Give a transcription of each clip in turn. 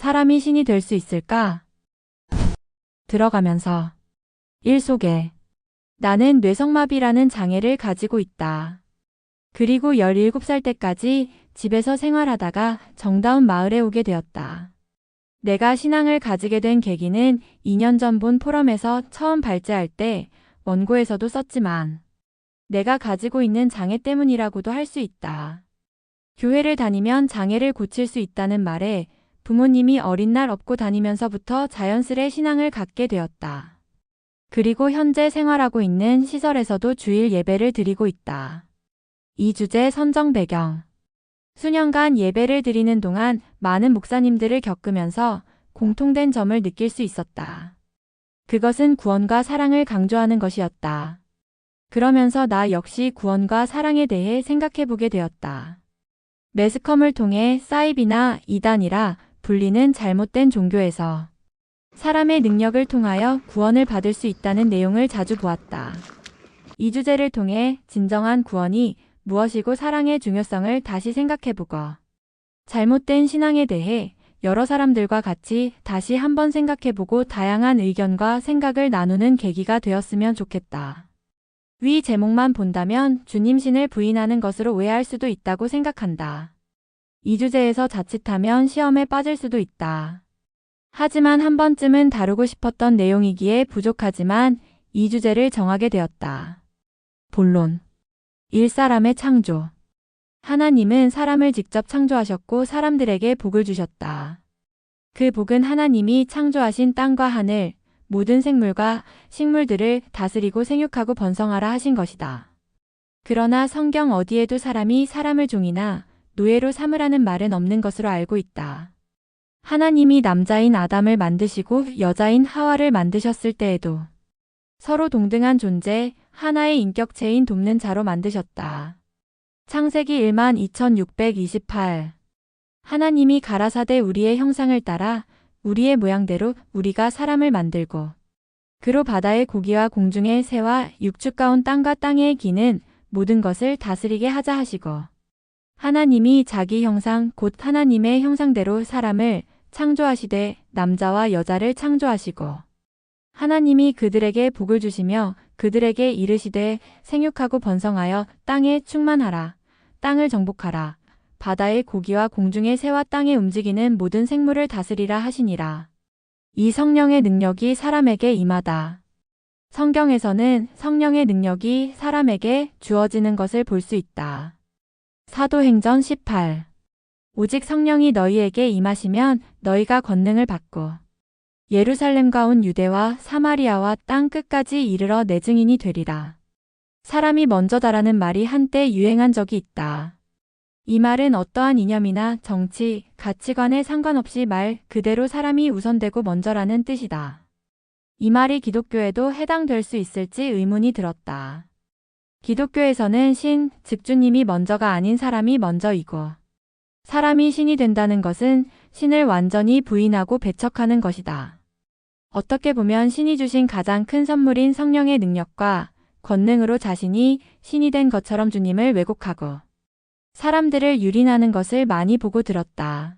사람이 신이 될 수 있을까? 들어가면서 1 속에 나는 뇌성마비라는 장애를 가지고 있다. 그리고 17살 때까지 집에서 생활하다가 정다운 마을에 오게 되었다. 내가 신앙을 가지게 된 계기는 2년 전 본 포럼에서 처음 발제할 때 원고에서도 썼지만 내가 가지고 있는 장애 때문이라고도 할 수 있다. 교회를 다니면 장애를 고칠 수 있다는 말에 부모님이 어린 날 업고 다니면서부터 자연스레 신앙을 갖게 되었다. 그리고 현재 생활하고 있는 시설에서도 주일 예배를 드리고 있다. 이 주제 선정 배경. 수년간 예배를 드리는 동안 많은 목사님들을 겪으면서 공통된 점을 느낄 수 있었다. 그것은 구원과 사랑을 강조하는 것이었다. 그러면서 나 역시 구원과 사랑에 대해 생각해보게 되었다. 매스컴을 통해 사이비나 이단이라 불리는 잘못된 종교에서 사람의 능력을 통하여 구원을 받을 수 있다는 내용을 자주 보았다. 이 주제를 통해 진정한 구원이 무엇이고 사랑의 중요성을 다시 생각해보고 잘못된 신앙에 대해 여러 사람들과 같이 다시 한번 생각해보고 다양한 의견과 생각을 나누는 계기가 되었으면 좋겠다. 위 제목만 본다면 주님 신을 부인하는 것으로 오해할 수도 있다고 생각한다. 이 주제에서 자칫하면 시험에 빠질 수도 있다. 하지만 한 번쯤은 다루고 싶었던 내용이기에 부족하지만 이 주제를 정하게 되었다. 본론. 1. 사람의 창조. 하나님은 사람을 직접 창조하셨고 사람들에게 복을 주셨다. 그 복은 하나님이 창조하신 땅과 하늘, 모든 생물과 식물들을 다스리고 생육하고 번성하라 하신 것이다. 그러나 성경 어디에도 사람이 사람을 종이나 노예로 삼으라는 말은 없는 것으로 알고 있다. 하나님이 남자인 아담을 만드시고 여자인 하와를 만드셨을 때에도 서로 동등한 존재, 하나의 인격체인 돕는 자로 만드셨다. 창세기 12,628. 하나님이 가라사대 우리의 형상을 따라 우리의 모양대로 우리가 사람을 만들고 그로 바다의 고기와 공중의 새와 육축가온 땅과 땅에 기는 모든 것을 다스리게 하자 하시고 하나님이 자기 형상 곧 하나님의 형상대로 사람을 창조하시되 남자와 여자를 창조하시고 하나님이 그들에게 복을 주시며 그들에게 이르시되 생육하고 번성하여 땅에 충만하라. 땅을 정복하라. 바다의 고기와 공중의 새와 땅에 움직이는 모든 생물을 다스리라 하시니라. 이 성령의 능력이 사람에게 임하다. 성경에서는 성령의 능력이 사람에게 주어지는 것을 볼 수 있다. 사도행전 18. 오직 성령이 너희에게 임하시면 너희가 권능을 받고 예루살렘과 온 유대와 사마리아와 땅 끝까지 이르러 내 증인이 되리라. 사람이 먼저다라는 말이 한때 유행한 적이 있다. 이 말은 어떠한 이념이나 정치, 가치관에 상관없이 말 그대로 사람이 우선되고 먼저라는 뜻이다. 이 말이 기독교에도 해당될 수 있을지 의문이 들었다. 기독교에서는 신, 즉 주님이 먼저가 아닌 사람이 먼저이고 사람이 신이 된다는 것은 신을 완전히 부인하고 배척하는 것이다. 어떻게 보면 신이 주신 가장 큰 선물인 성령의 능력과 권능으로 자신이 신이 된 것처럼 주님을 왜곡하고 사람들을 유린하는 것을 많이 보고 들었다.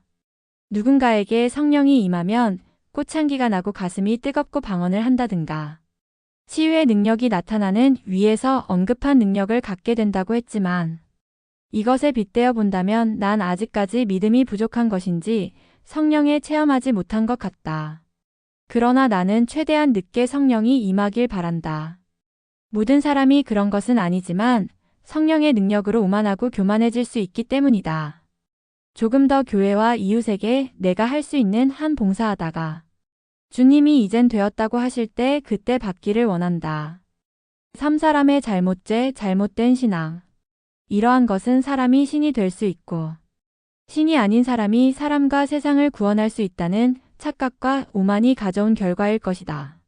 누군가에게 성령이 임하면 꽃향기가 나고 가슴이 뜨겁고 방언을 한다든가 치유의 능력이 나타나는 위에서 언급한 능력을 갖게 된다고 했지만 이것에 빗대어 본다면 난 아직까지 믿음이 부족한 것인지 성령에 체험하지 못한 것 같다. 그러나 나는 최대한 늦게 성령이 임하길 바란다. 모든 사람이 그런 것은 아니지만 성령의 능력으로 오만하고 교만해질 수 있기 때문이다. 조금 더 교회와 이웃에게 내가 할 수 있는 한 봉사하다가 주님이 이젠 되었다고 하실 때 그때 받기를 원한다. 3. 사람의 잘못죄, 잘못된 신앙. 이러한 것은 사람이 신이 될 수 있고 신이 아닌 사람이 사람과 세상을 구원할 수 있다는 착각과 오만이 가져온 결과일 것이다.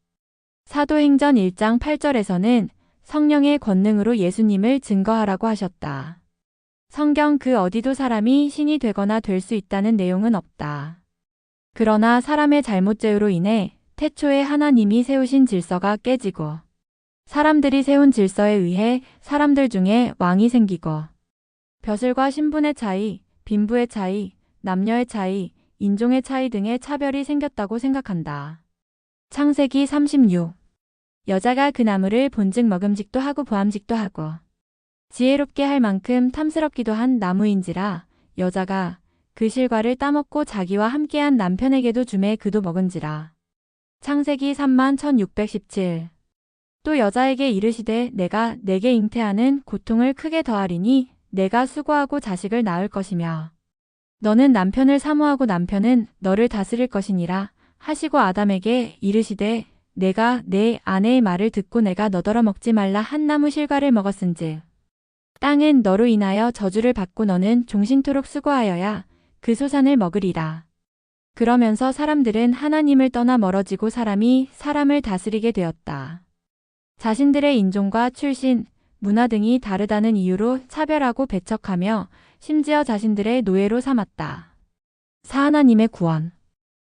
사도행전 1장 8절에서는 성령의 권능으로 예수님을 증거하라고 하셨다. 성경 그 어디도 사람이 신이 되거나 될 수 있다는 내용은 없다. 그러나 사람의 잘못죄로 인해 태초에 하나님이 세우신 질서가 깨지고 사람들이 세운 질서에 의해 사람들 중에 왕이 생기고 벼슬과 신분의 차이, 빈부의 차이, 남녀의 차이, 인종의 차이 등의 차별이 생겼다고 생각한다. 창세기 36. 여자가 그 나무를 본즉 먹음직도 하고 보암직도 하고 지혜롭게 할 만큼 탐스럽기도 한 나무인지라 여자가 그 실과를 따먹고 자기와 함께한 남편에게도 주매 그도 먹은지라. 창세기 31,1617. 또 여자에게 이르시되 내가 내게 잉태하는 고통을 크게 더하리니 내가 수고하고 자식을 낳을 것이며 너는 남편을 사모하고 남편은 너를 다스릴 것이니라 하시고 아담에게 이르시되 내가 내 아내의 말을 듣고 내가 너더러 먹지 말라 한 나무 실과를 먹었은즉 땅은 너로 인하여 저주를 받고 너는 종신토록 수고하여야 그 소산을 먹으리라. 그러면서 사람들은 하나님을 떠나 멀어지고 사람이 사람을 다스리게 되었다. 자신들의 인종과 출신, 문화 등이 다르다는 이유로 차별하고 배척하며 심지어 자신들의 노예로 삼았다. 하나님의 구원.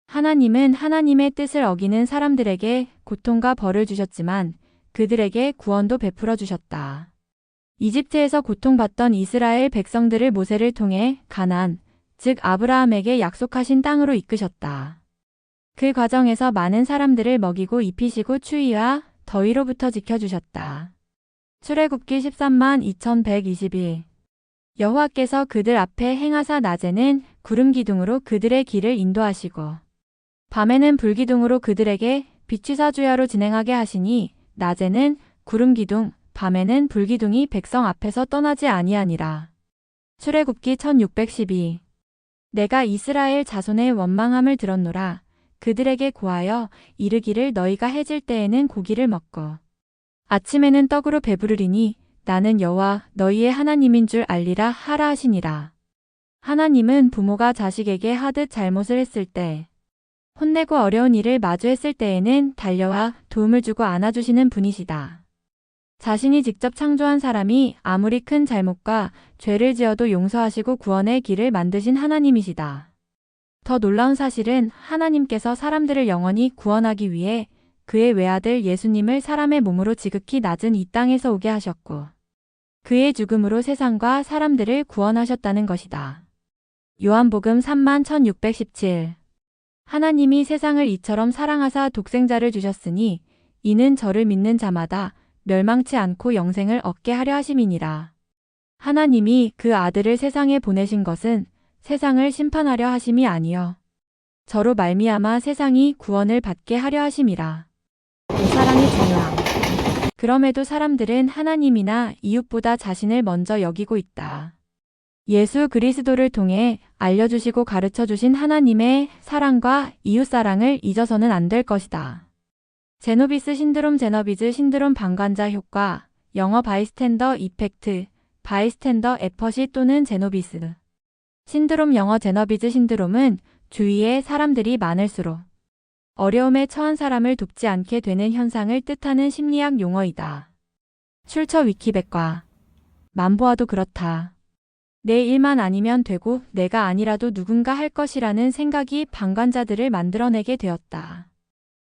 하나님은 하나님의 뜻을 어기는 사람들에게 고통과 벌을 주셨지만 그들에게 구원도 베풀어 주셨다. 이집트에서 고통받던 이스라엘 백성들을 모세를 통해 가나안, 즉 아브라함에게 약속하신 땅으로 이끄셨다. 그 과정에서 많은 사람들을 먹이고 입히시고 추위와 더위로부터 지켜주셨다. 출애굽기 132,122. 여호와께서 그들 앞에 행하사 낮에는 구름 기둥으로 그들의 길을 인도하시고 밤에는 불기둥으로 그들에게 비추사 주야로 진행하게 하시니 낮에는 구름 기둥, 밤에는 불기둥이 백성 앞에서 떠나지 아니하니라. 출애굽기 1612. 내가 이스라엘 자손의 원망함을 들었노라. 그들에게 고하여 이르기를 너희가 해질 때에는 고기를 먹고 아침에는 떡으로 배부르리니 나는 여호와 너희의 하나님인 줄 알리라 하라 하시니라. 하나님은 부모가 자식에게 하듯 잘못을 했을 때 혼내고 어려운 일을 마주했을 때에는 달려와 도움을 주고 안아주시는 분이시다. 자신이 직접 창조한 사람이 아무리 큰 잘못과 죄를 지어도 용서하시고 구원의 길을 만드신 하나님이시다. 더 놀라운 사실은 하나님께서 사람들을 영원히 구원하기 위해 그의 외아들 예수님을 사람의 몸으로 지극히 낮은 이 땅에서 오게 하셨고 그의 죽음으로 세상과 사람들을 구원하셨다는 것이다. 요한복음 31,1617. 하나님이 세상을 이처럼 사랑하사 독생자를 주셨으니 이는 저를 믿는 자마다 멸망치 않고 영생을 얻게 하려 하심이니라. 하나님이 그 아들을 세상에 보내신 것은 세상을 심판하려 하심이 아니요 저로 말미암아 세상이 구원을 받게 하려 하심이라. 사랑의 중요함. 그럼에도 사람들은 하나님이나 이웃보다 자신을 먼저 여기고 있다. 예수 그리스도를 통해 알려주시고 가르쳐주신 하나님의 사랑과 이웃사랑을 잊어서는 안 될 것이다. 제노비스 신드롬 제너비즈 신드롬 방관자 효과 영어 바이스탠더 이펙트 바이스탠더 에퍼시 또는 제노비스 신드롬 영어 제너비즈 신드롬은 주위에 사람들이 많을수록 어려움에 처한 사람을 돕지 않게 되는 현상을 뜻하는 심리학 용어이다. 출처 위키백과 만보아도 그렇다. 내 일만 아니면 되고 내가 아니라도 누군가 할 것이라는 생각이 방관자들을 만들어내게 되었다.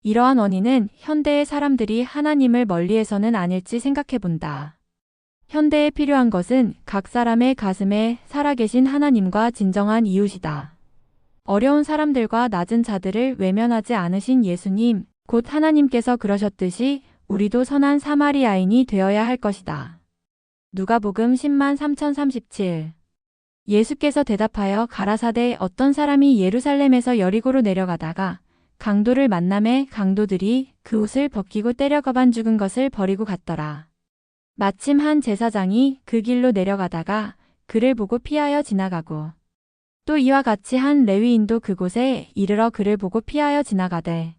이러한 원인은 현대의 사람들이 하나님을 멀리해서는 아닐지 생각해본다. 현대에 필요한 것은 각 사람의 가슴에 살아계신 하나님과 진정한 이웃이다. 어려운 사람들과 낮은 자들을 외면하지 않으신 예수님, 곧 하나님께서 그러셨듯이 우리도 선한 사마리아인이 되어야 할 것이다. 누가복음 103,037. 예수께서 대답하여 가라사대 어떤 사람이 예루살렘에서 여리고로 내려가다가 강도를 만남에 강도들이 그 옷을 벗기고 때려 가반 죽은 것을 버리고 갔더라. 마침 한 제사장이 그 길로 내려가다가 그를 보고 피하여 지나가고 또 이와 같이 한 레위인도 그곳에 이르러 그를 보고 피하여 지나가되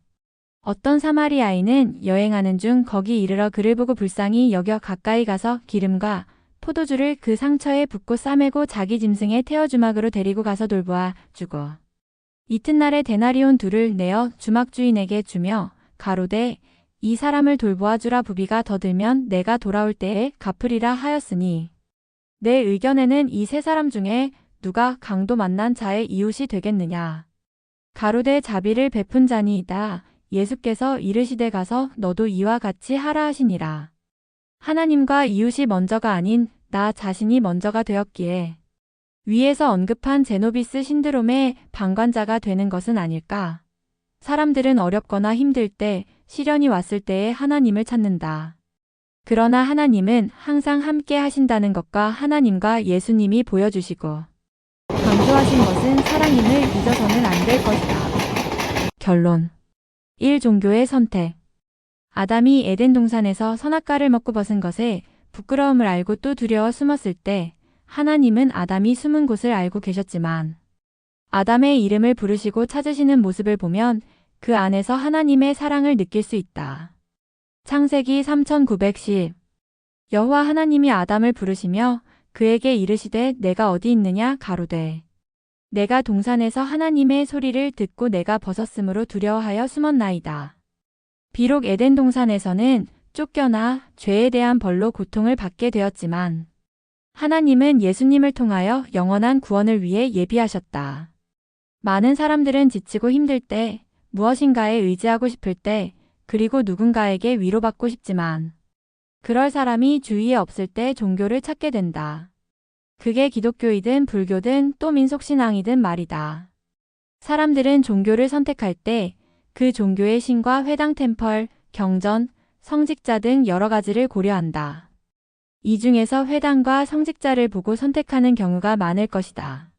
어떤 사마리아인은 여행하는 중 거기 이르러 그를 보고 불쌍히 여겨 가까이 가서 기름과 포도주를 그 상처에 붓고 싸매고 자기 짐승의 태워 주막으로 데리고 가서 돌보아 주고 이튿날에 데나리온 2를 내어 주막 주인에게 주며 가로되 이 사람을 돌보아 주라 부비가 더 들면 내가 돌아올 때에 갚으리라 하였으니 내 의견에는 이 세 사람 중에 누가 강도 만난 자의 이웃이 되겠느냐. 가로되 자비를 베푼 자니이다. 예수께서 이르시되 가서 너도 이와 같이 하라 하시니라. 하나님과 이웃이 먼저가 아닌 나 자신이 먼저가 되었기에 위에서 언급한 제노비스 신드롬의 방관자가 되는 것은 아닐까? 사람들은 어렵거나 힘들 때, 시련이 왔을 때에 하나님을 찾는다. 그러나 하나님은 항상 함께 하신다는 것과 하나님과 예수님이 보여주시고 강조하신 것은 사랑임을 잊어서는 안 될 것이다. 결론 1. 종교의 선택. 아담이 에덴 동산에서 선악과를 먹고 벗은 것에 부끄러움을 알고 또 두려워 숨었을 때 하나님은 아담이 숨은 곳을 알고 계셨지만 아담의 이름을 부르시고 찾으시는 모습을 보면 그 안에서 하나님의 사랑을 느낄 수 있다. 창세기 3910 여호와 하나님이 아담을 부르시며 그에게 이르시되 내가 어디 있느냐 가로되 내가 동산에서 하나님의 소리를 듣고 내가 벗었으므로 두려워하여 숨었나이다. 비록 에덴 동산에서는 쫓겨나 죄에 대한 벌로 고통을 받게 되었지만 하나님은 예수님을 통하여 영원한 구원을 위해 예비하셨다. 많은 사람들은 지치고 힘들 때, 무엇인가에 의지하고 싶을 때, 그리고 누군가에게 위로받고 싶지만 그럴 사람이 주위에 없을 때 종교를 찾게 된다. 그게 기독교이든 불교든 또 민속신앙이든 말이다. 사람들은 종교를 선택할 때 그 종교의 신과 회당 템펄, 경전, 성직자 등 여러 가지를 고려한다. 이 중에서 회당과 성직자를 보고 선택하는 경우가 많을 것이다.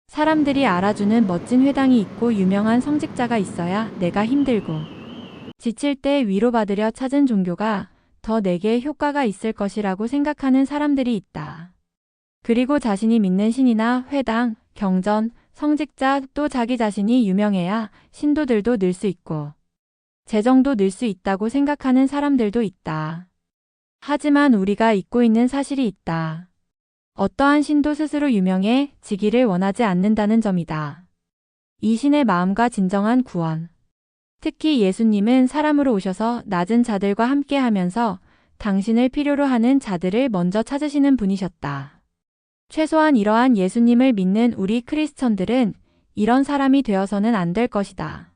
사람들이 알아주는 멋진 회당이 있고 유명한 성직자가 있어야 내가 힘들고 지칠 때 위로받으려 찾은 종교가 더 내게 효과가 있을 것이라고 생각하는 사람들이 있다. 그리고 자신이 믿는 신이나 회당, 경전, 성직자 또 자기 자신이 유명해야 신도들도 늘 수 있고 재정도 늘 수 있다고 생각하는 사람들도 있다. 하지만 우리가 잊고 있는 사실이 있다. 어떠한 신도 스스로 유명해지기를 원하지 않는다는 점이다. 이 신의 마음과 진정한 구원. 특히 예수님은 사람으로 오셔서 낮은 자들과 함께 하면서 당신을 필요로 하는 자들을 먼저 찾으시는 분이셨다. 최소한 이러한 예수님을 믿는 우리 크리스천들은 이런 사람이 되어서는 안 될 것이다.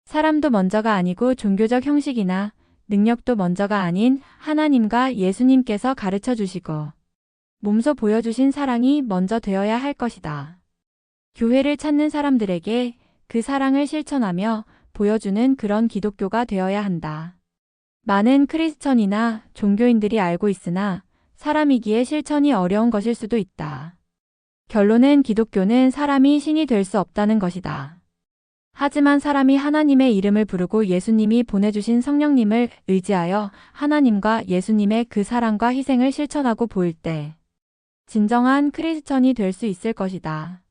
사람도 먼저가 아니고 종교적 형식이나 능력도 먼저가 아닌 하나님과 예수님께서 가르쳐 주시고 몸소 보여주신 사랑이 먼저 되어야 할 것이다. 교회를 찾는 사람들에게 그 사랑을 실천하며 보여주는 그런 기독교가 되어야 한다. 많은 크리스천이나 종교인들이 알고 있으나 사람이기에 실천이 어려운 것일 수도 있다. 결론은 기독교는 사람이 신이 될 수 없다는 것이다. 하지만 사람이 하나님의 이름을 부르고 예수님이 보내주신 성령님을 의지하여 하나님과 예수님의 그 사랑과 희생을 실천하고 보일 때 진정한 크리스천이 될 수 있을 것이다.